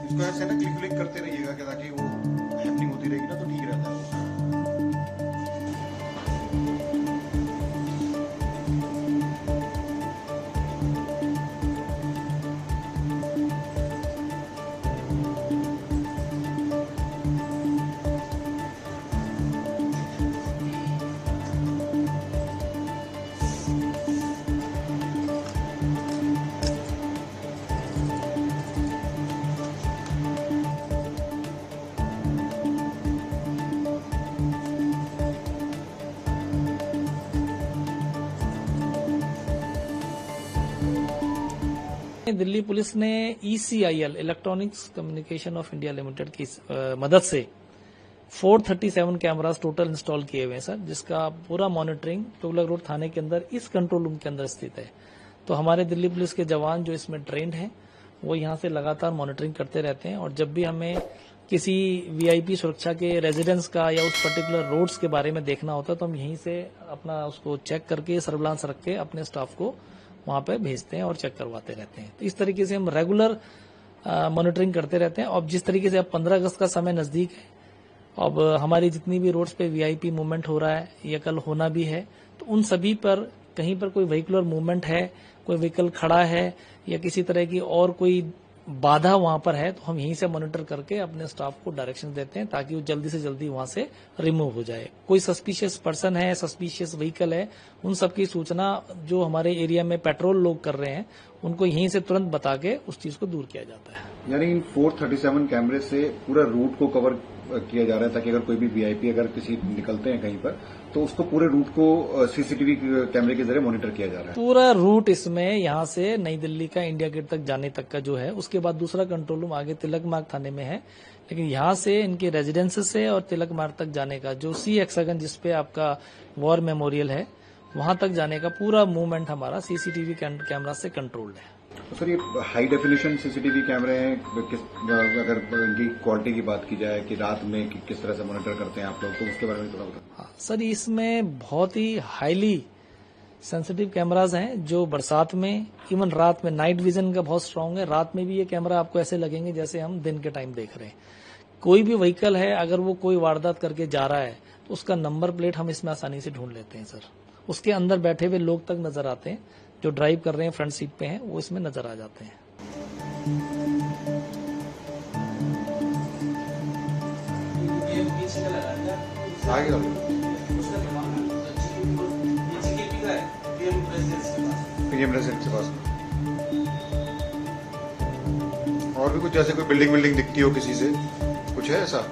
उसको ऐसे ना क्लिक क्लिक करते रहिएगा कि ताकि वो हैपनिंग होती रहेगी ना तो ठीक रहता है। दिल्ली पुलिस ने ECIL electronics communication of India limited की मदद से 437 कैमरास टोटल इंस्टॉल किए हुए हैं सर, जिसका पूरा मॉनिटरिंग तुगलक रोड थाने के अंदर इस कंट्रोल रूम के अंदर स्थित है। तो हमारे दिल्ली पुलिस के जवान जो इसमें ट्रेंड हैं वो यहाँ से लगातार मॉनिटरिंग करते रहते हैं और जब भी हमें किसी VIP सुरक्षा के रेजिडेंस का या उस पर्टिकुलर रोड्स के बारे में देखना होता है तो हम यहीं से अपना उसको चेक करके सर्विलांस रख के अपने स्टाफ को वहां पे भेजते हैं और चेक करवाते रहते हैं। तो इस तरीके से हम रेगुलर मॉनिटरिंग करते रहते हैं। और जिस तरीके से अब 15 अगस्त का समय नजदीक है, अब हमारी जितनी भी रोड्स पे VIP मूवमेंट हो रहा है या कल होना भी है, तो उन सभी पर कहीं पर कोई व्हीकुलर मूवमेंट है, कोई व्हीकल खड़ा है या किसी तरह की और कोई बाधा वहां पर है, तो हम यहीं से मॉनिटर करके अपने स्टाफ को डायरेक्शन देते हैं ताकि वो जल्दी से जल्दी वहां से रिमूव हो जाए। कोई सस्पिशियस पर्सन है, सस्पिशियस व्हीकल है, उन सब की सूचना जो हमारे एरिया में पेट्रोल लोग कर रहे हैं उनको यहीं से तुरंत बता के उस चीज को दूर किया जाता है। यानी इन 437 कैमरे से पूरा रूट को कवर किया जा रहा है ताकि अगर कोई भी VIP अगर किसी निकलते हैं कहीं पर तो उसको पूरे रूट को CCTV कैमरे के जरिए मॉनिटर किया जा रहा है। पूरा रूट इसमें यहाँ से नई दिल्ली का इंडिया गेट तक जाने तक का जो है, उसके बाद दूसरा कंट्रोल रूम आगे तिलक मार्ग थाने में है, लेकिन यहाँ से इनके रेजिडेंस से और तिलक मार्ग तक जाने का जो C हेक्सागन जिसपे आपका वॉर मेमोरियल है वहां तक जाने का पूरा मूवमेंट हमारा CCTV कैमरा से कंट्रोल्ड है। तो सर ये हाई डेफिनेशन CCTV कैमरे हैं, अगर इनकी क्वालिटी की बात की जाए कि रात में किस तरह से मॉनिटर करते हैं आप लोग, तो उसके बारे में थोड़ा बताओ। हाँ सर, इसमें बहुत ही हाईली सेंसिटिव कैमराज हैं जो बरसात में, इवन रात में, नाइट विजन का बहुत स्ट्रांग है। रात में भी ये कैमरा आपको ऐसे लगेंगे जैसे हम दिन के टाइम देख रहे हैं। कोई भी व्हीकल है अगर वो कोई वारदात करके जा रहा है तो उसका नंबर प्लेट हम इसमें आसानी से ढूंढ लेते हैं सर। उसके अंदर बैठे हुए लोग तक नजर आते हैं, जो ड्राइव कर रहे हैं फ्रंट सीट पे हैं वो इसमें नजर आ जाते हैं। आगे PM रेजिडेंस के पास और भी कुछ जैसे कोई बिल्डिंग दिखती हो किसी से, कुछ है ऐसा?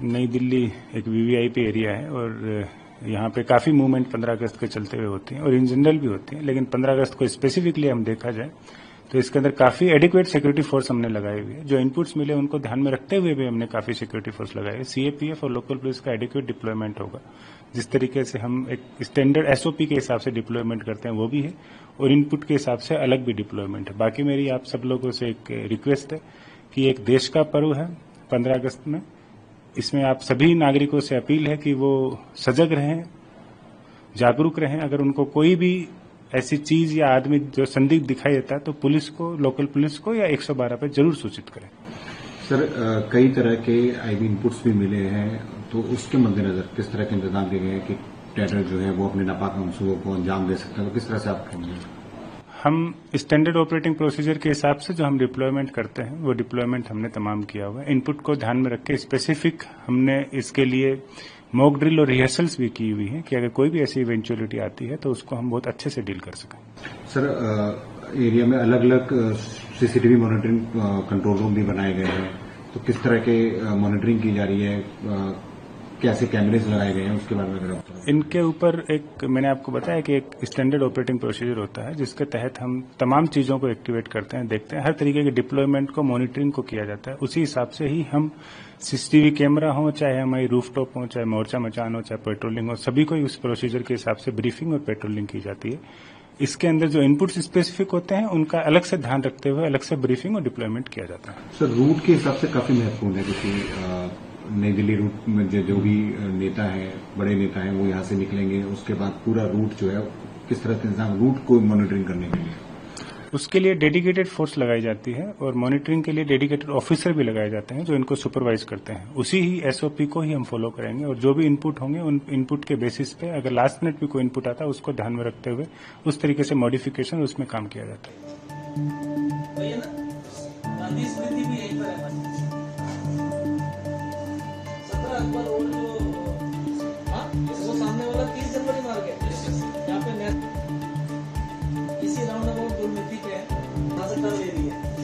नई दिल्ली एक VVIP एरिया है और यहाँ पे काफी मूवमेंट 15 अगस्त के चलते हुए होती है और इन जनरल भी होती है, लेकिन 15 अगस्त को स्पेसिफिकली हम देखा जाए तो इसके अंदर काफी एडिक्वेट सिक्योरिटी फोर्स हमने लगाई हुई है। जो इनपुट्स मिले उनको ध्यान में रखते हुए भी हमने काफी सिक्योरिटी फोर्स लगाई है। CAPF और लोकल पुलिस का एडिक्वेट डिप्लॉयमेंट होगा। जिस तरीके से हम एक स्टैंडर्ड SOP के हिसाब से डिप्लॉयमेंट करते हैं वो भी है और इनपुट के हिसाब से अलग भी डिप्लॉयमेंट है। बाकी मेरी आप सब लोगों से एक रिक्वेस्ट है कि एक देश का पर्व है 15 अगस्त में, इसमें आप सभी नागरिकों से अपील है कि वो सजग रहें, जागरूक रहें। अगर उनको कोई भी ऐसी चीज या आदमी जो संदिग्ध दिखाई देता है तो पुलिस को, लोकल पुलिस को या 112 पे जरूर सूचित करें। सर कई तरह के IB इनपुट्स भी मिले हैं, तो उसके मद्देनजर किस तरह के इंतजाम किए गए हैं कि टेरर जो है वो अपने नापाक मंसूबों को अंजाम दे सकते हैं, तो किस तरह से आप कहेंगे? हम स्टैंडर्ड ऑपरेटिंग प्रोसीजर के हिसाब से जो हम डिप्लॉयमेंट करते हैं वो डिप्लॉयमेंट हमने तमाम किया हुआ है। इनपुट को ध्यान में रख के स्पेसिफिक हमने इसके लिए मॉक ड्रिल और रिहर्सल्स भी की हुई है कि अगर कोई भी ऐसी इवेंचुअलिटी आती है तो उसको हम बहुत अच्छे से डील कर सकें। सर एरिया में अलग अलग CCTV मॉनिटरिंग कंट्रोल रूम भी बनाए गए हैं, तो किस तरह के मॉनिटरिंग की जा रही है, कैसे कैमरेज लगाए गए हैं, उसके बारे में अगर इनके ऊपर एक मैंने आपको बताया कि एक स्टैंडर्ड ऑपरेटिंग प्रोसीजर होता है जिसके तहत हम तमाम चीजों को एक्टिवेट करते हैं, देखते हैं, हर तरीके के डिप्लॉयमेंट को, मॉनिटरिंग को किया जाता है। उसी हिसाब से ही हम CCTV कैमरा हो, चाहे हमारी रूफटॉप हो, चाहे मोर्चा मचान हो, चाहे पेट्रोलिंग हो, सभी को उस प्रोसीजर के हिसाब से ब्रीफिंग और पेट्रोलिंग की जाती है। इसके अंदर जो इनपुट्स स्पेसिफिक होते हैं उनका अलग से ध्यान रखते हुए अलग से ब्रीफिंग और डिप्लॉयमेंट किया जाता है। सर रूट के हिसाब से काफी महत्वपूर्ण है, क्योंकि नई दिल्ली रूट में जो भी नेता है, बड़े नेता हैं, वो यहाँ से निकलेंगे, उसके बाद पूरा रूट जो है किस तरह से इंतजाम, रूट को मॉनिटरिंग करने के लिए? उसके लिए डेडिकेटेड फोर्स लगाई जाती है और मॉनिटरिंग के लिए डेडिकेटेड ऑफिसर भी लगाए जाते हैं जो इनको सुपरवाइज करते हैं। उसी ही एसओपी को ही हम फॉलो करेंगे और जो भी इनपुट होंगे उन इनपुट के बेसिस पे अगर लास्ट मिनट भी कोई इनपुट आता है उसको ध्यान में रखते हुए उस तरीके से मॉडिफिकेशन उसमें काम किया जाता है। इसी राउंड अबाउट 2 मिनट है, 10 एरिया